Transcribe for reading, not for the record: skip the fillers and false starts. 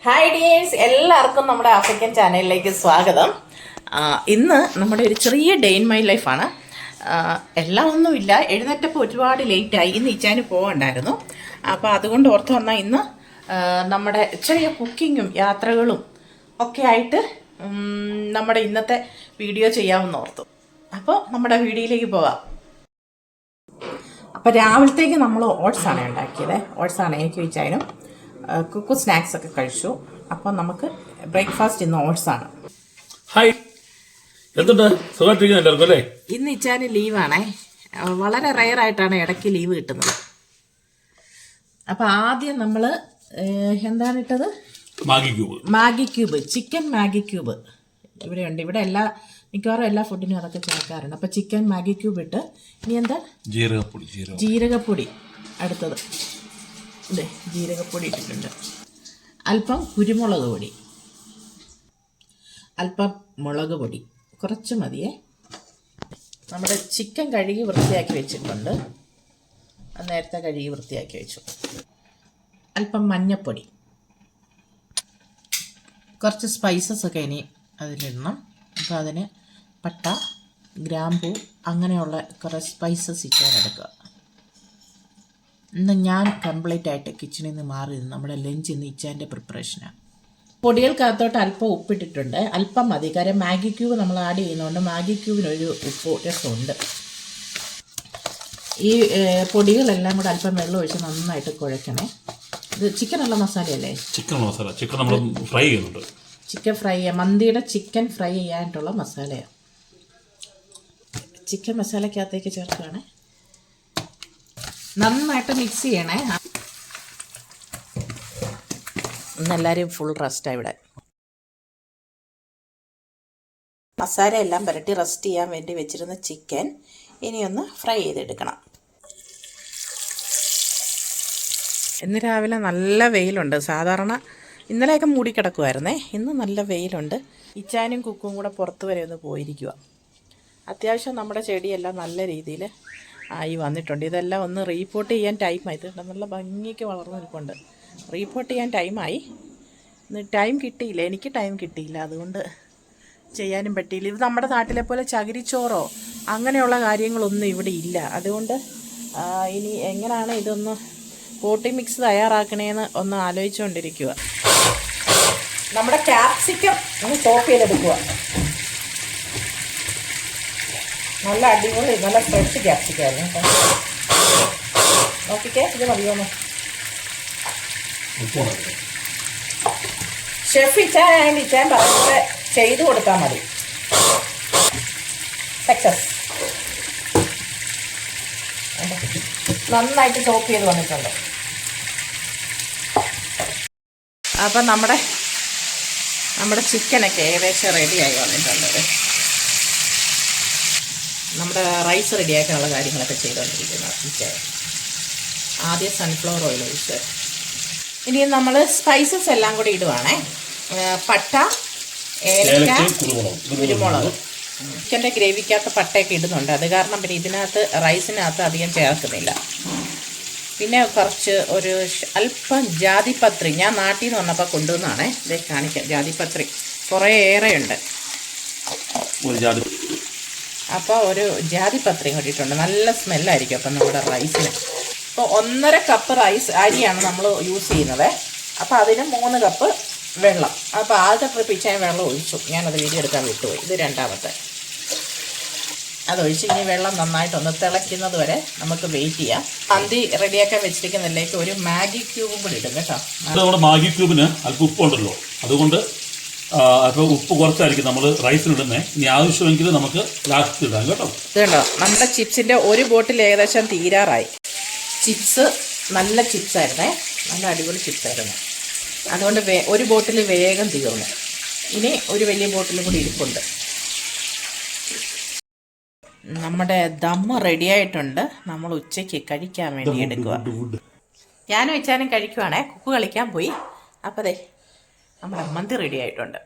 Hi dears, എല്ലാവർക്കും നമ്മുടെ African ചാനലിലേക്ക് സ്വാഗതം. ഇന്ന് നമ്മുടെ ഒരു ചെറിയ ഡേ ഇൻ മൈ ലൈഫാണ്. എല്ലാം ഒന്നുമില്ല, എഴുന്നേറ്റപ്പോൾ ഒരുപാട് ലേറ്റായി. ഇന്ന് ഇച്ചാന് പോകണ്ടായിരുന്നു. അപ്പോൾ അതുകൊണ്ട് ഓർത്ത് വന്നാൽ ഇന്ന് നമ്മുടെ ചെറിയ കുക്കിങ്ങും യാത്രകളും ഒക്കെ ആയിട്ട് നമ്മുടെ ഇന്നത്തെ വീഡിയോ ചെയ്യാമെന്ന് ഓർത്തു. അപ്പോൾ നമ്മുടെ വീഡിയോയിലേക്ക് പോകാം. അപ്പോൾ രാവിലത്തേക്ക് നമ്മൾ ഓട്സാണ് ഉണ്ടാക്കിയത്. ഓട്സാണ് എനിക്ക് വെച്ചാലും കുക്കു സ്നാക്സ് ഒക്കെ കഴിച്ചു. അപ്പോൾ നമുക്ക് ബ്രേക്ക്ഫാസ്റ്റ് ഇന്ന് ഓട്സാണ്. ഹായ്, എന്തുണ്ട്? സുഖമായിട്ടിരിക്കുന്നു അല്ലേ? ഇന്ന് ഇച്ചാന് ലീവാണേ. വളരെ റെയർ ആയിട്ടാണ് ഇടയ്ക്ക് ലീവ് കിട്ടുന്നത്. അപ്പോൾ ആദ്യം നമ്മൾ എന്താണ് ഇട്ടത്? Maggi cube, chicken Maggi cube ഇവിടെയുണ്ട്. ഇവിടെ മിക്കവാറും എല്ലാ ഫുഡിനും അതൊക്കെ ചേർക്കാറുണ്ട്. അപ്പോൾ ചിക്കൻ മാഗി ക്യൂബ് ഇട്ട് ഇനി എന്താ? ജീരകപ്പൊടി. അടുത്തത് ഇതേ ജീരകപ്പൊടി ഇട്ടിട്ടുണ്ട്. അല്പം കുരുമുളക് പൊടി, അല്പം മുളക് പൊടി, കുറച്ച് മതിയേ. നമ്മുടെ ചിക്കൻ കഴുകി വൃത്തിയാക്കി വെച്ചിട്ടുണ്ട്. നേരത്തെ കഴുകി വൃത്തിയാക്കി വെച്ചു. അല്പം മഞ്ഞൾപ്പൊടി, കുറച്ച് സ്പൈസസ് ഒക്കെ ഇനി അതിലിടണം. അപ്പോൾ അതിന് പട്ട, ഗ്രാമ്പൂ അങ്ങനെയുള്ള കുറേ സ്പൈസസ് ഇട്ടാനെടുക്കുക. ഇന്ന് ഞാൻ കംപ്ലീറ്റ് ആയിട്ട് കിച്ചണിൽ നിന്ന് മാറി. നമ്മുടെ ലഞ്ച് ഇന്ന് ഇച്ചാൻ്റെ പ്രിപ്പറേഷനാണ്. പൊടികൾക്കകത്തോട്ട് അല്പം ഉപ്പിട്ടിട്ടുണ്ട്. അല്പം മതി, കാര്യം മാഗി ക്യൂബ് നമ്മൾ ആഡ് ചെയ്യുന്നതുകൊണ്ട് മാഗി ക്യൂബിനൊരു ഉപ്പ് രസമുണ്ട്. ഈ പൊടികളെല്ലാം കൂടെ അല്പം വെള്ളം ഒഴിച്ച് നന്നായിട്ട് കുഴക്കണേ. ഇത് ചിക്കനുള്ള മസാലയല്ലേ? ചിക്കൻ മസാല. ചിക്കൻ നമ്മൾ ഫ്രൈ ചെയ്യുന്നുണ്ട്. ചിക്കൻ ഫ്രൈ മന്തിയുടെ ചിക്കൻ ഫ്രൈ ചെയ്യാനായിട്ടുള്ള മസാലയാണ്. ചിക്കൻ മസാലയ്ക്കകത്തേക്ക് ചേർക്കുകയാണ്. നന്നായിട്ട് മിക്സ് ചെയ്യണേ. ഇന്നെല്ലാവരും ഫുൾ റെസ്റ്റാണ് ഇവിടെ. മസാല എല്ലാം പുരട്ടി റെസ്റ്റ് ചെയ്യാൻ വേണ്ടി വെച്ചിരുന്ന ചിക്കൻ ഇനിയൊന്ന് ഫ്രൈ ചെയ്തെടുക്കണം. ഇന്ന് രാവിലെ നല്ല വെയിലുണ്ട്. സാധാരണ ഇന്നലെയൊക്കെ മൂടിക്കിടക്കുമായിരുന്നേ. ഇന്ന് നല്ല വെയിലുണ്ട്. ഇച്ചാനും കുക്കും കൂടെ പുറത്ത് വരെ ഒന്ന് പോയിരിക്കുക. അത്യാവശ്യം നമ്മുടെ ചെടിയെല്ലാം നല്ല രീതിയിൽ ആയി വന്നിട്ടുണ്ട്. ഇതെല്ലാം ഒന്ന് റീപോർട്ട് ചെയ്യാൻ ടൈമായി. ഇത് നല്ല ഭംഗിക്ക് വളർന്നു നിൽപ്പുണ്ട്. റീപോർട്ട് ചെയ്യാൻ ടൈമായി. ടൈം കിട്ടിയില്ല, എനിക്ക് ടൈം കിട്ടിയില്ല, അതുകൊണ്ട് ചെയ്യാനും പറ്റിയില്ല. ഇത് നമ്മുടെ നാട്ടിലെ പോലെ ചകിരിച്ചോറോ അങ്ങനെയുള്ള കാര്യങ്ങളൊന്നും ഇവിടെ ഇല്ല. അതുകൊണ്ട് ഇനി എങ്ങനെയാണ് ഇതൊന്ന് പോട്ടി മിക്സ് തയ്യാറാക്കണേന്ന് ഒന്ന് ആലോചിച്ചുകൊണ്ടിരിക്കുക. നമ്മുടെ ക്യാപ്സിക്കം ഒന്ന് ചോപ്പ് ചെയ്തെടുക്കുക. നല്ല അടിപൊളി, നല്ല ഫ്രഷ് ക്യാപ്സിക്കായിരുന്നു കേട്ടോ. നോക്കിക്കേ, ഇത് മതിയോന്ന്. ഷെഫ് ഇച്ചാൻ പറഞ്ഞത് ചെയ്തു കൊടുത്താൽ മതി. സക്സസ്. നന്നായിട്ട് ചോപ്പ് ചെയ്ത് വന്നിട്ടുണ്ട്. അപ്പം നമ്മുടെ ചിക്കനൊക്കെ ഏകദേശം റെഡിയായി വന്നിട്ടുണ്ട്. നമ്മുടെ റൈസ് റെഡിയാക്കാനുള്ള കാര്യങ്ങളൊക്കെ ചെയ്തുകൊണ്ടിരിക്കുന്നത് ഇച്ചേ. ആദ്യം സൺഫ്ലവർ ഓയിൽ ഒഴിച്ച് ഇനി നമ്മൾ സ്പൈസസ് എല്ലാം കൂടി ഇടുവാണേ. പട്ട, ഏലക്ക, കുരുമുളക്. ചിക്കൻ്റെ ഗ്രേവിക്കകത്ത് പട്ടയൊക്കെ ഇടുന്നുണ്ട്. അത് കാരണം പിന്നെ ഇതിനകത്ത് റൈസിനകത്ത് അധികം ചേർക്കുന്നില്ല. പിന്നെ കുറച്ച് അല്പം ജാതിപത്രി ഞാൻ നാട്ടിൽ നിന്ന് വന്നപ്പോൾ കൊണ്ടുവന്നാണേ. ഇതേ കാണിക്കാം. ജാതിപത്രി കുറേ ഏറെയുണ്ട്. അപ്പോൾ ഒരു ജാതിപത്രി കൊണ്ടിട്ടുണ്ട്. നല്ല സ്മെല്ലായിരിക്കും അപ്പം നമ്മുടെ റൈസിന്. ഇപ്പോൾ 1.5 കപ്പ് അരിയാണ് നമ്മൾ യൂസ് ചെയ്യുന്നത്. അപ്പോൾ അതിന് 3 കപ്പ് വെള്ളം. അപ്പോൾ ആദ്യത്തെ ട്രിപ്പ് ഇച്ചാൻ വെള്ളം ഒഴിച്ചു. ഞാനത് വീഡിയോ എടുക്കാൻ വിട്ടുപോയി. ഇത് രണ്ടാമത്തെ. അതൊഴിച്ച് ഇനി വെള്ളം നന്നായിട്ടൊന്ന് തിളയ്ക്കുന്നത് വരെ നമുക്ക് വെയിറ്റ് ചെയ്യാം. മന്തി റെഡിയാക്കാൻ വെച്ചിരിക്കുന്നതിലേക്ക് ഒരു മാഗി ക്യൂബും കൂടി ഇടും കേട്ടോ. നമ്മുടെ മാഗി ക്യൂബിന് അല്പം ഉപ്പുണ്ടല്ലോ, അതുകൊണ്ട് അപ്പോൾ ഉപ്പ് കുറച്ചായിരിക്കും നമ്മൾ റൈസിനിടുന്നത്. ഇനി ആവശ്യമെങ്കിൽ നമുക്ക് ലാസ്റ്റ് ഇടാം കേട്ടോ. ഇത് കണ്ടോ, നമ്മുടെ ചിപ്സിൻ്റെ ഒരു ബോട്ടിൽ ഏകദേശം തീരാറായി. ചിപ്സ് നല്ല ചിപ്സായിരുന്നേ, നല്ല അടിപൊളി ചിപ്സായിരുന്നു. അതുകൊണ്ട് ഒരു ബോട്ടിൽ വേഗം തീർന്നു. ഇനി ഒരു വലിയ ബോട്ടിലും കൂടി ഇരിപ്പുണ്ട്. നമ്മുടെ ദമ്മ റെഡിയായിട്ടുണ്ട്. നമ്മൾ ഉച്ചയ്ക്ക് കഴിക്കാൻ വേണ്ടി എടുക്കുക. ഞാനും വെച്ചാലും കഴിക്കുവാണേ. കുക്ക് കളിക്കാൻ പോയി. അപ്പോൾ നമ്മുടെ മന്തി റെഡി ആയിട്ടുണ്ട്.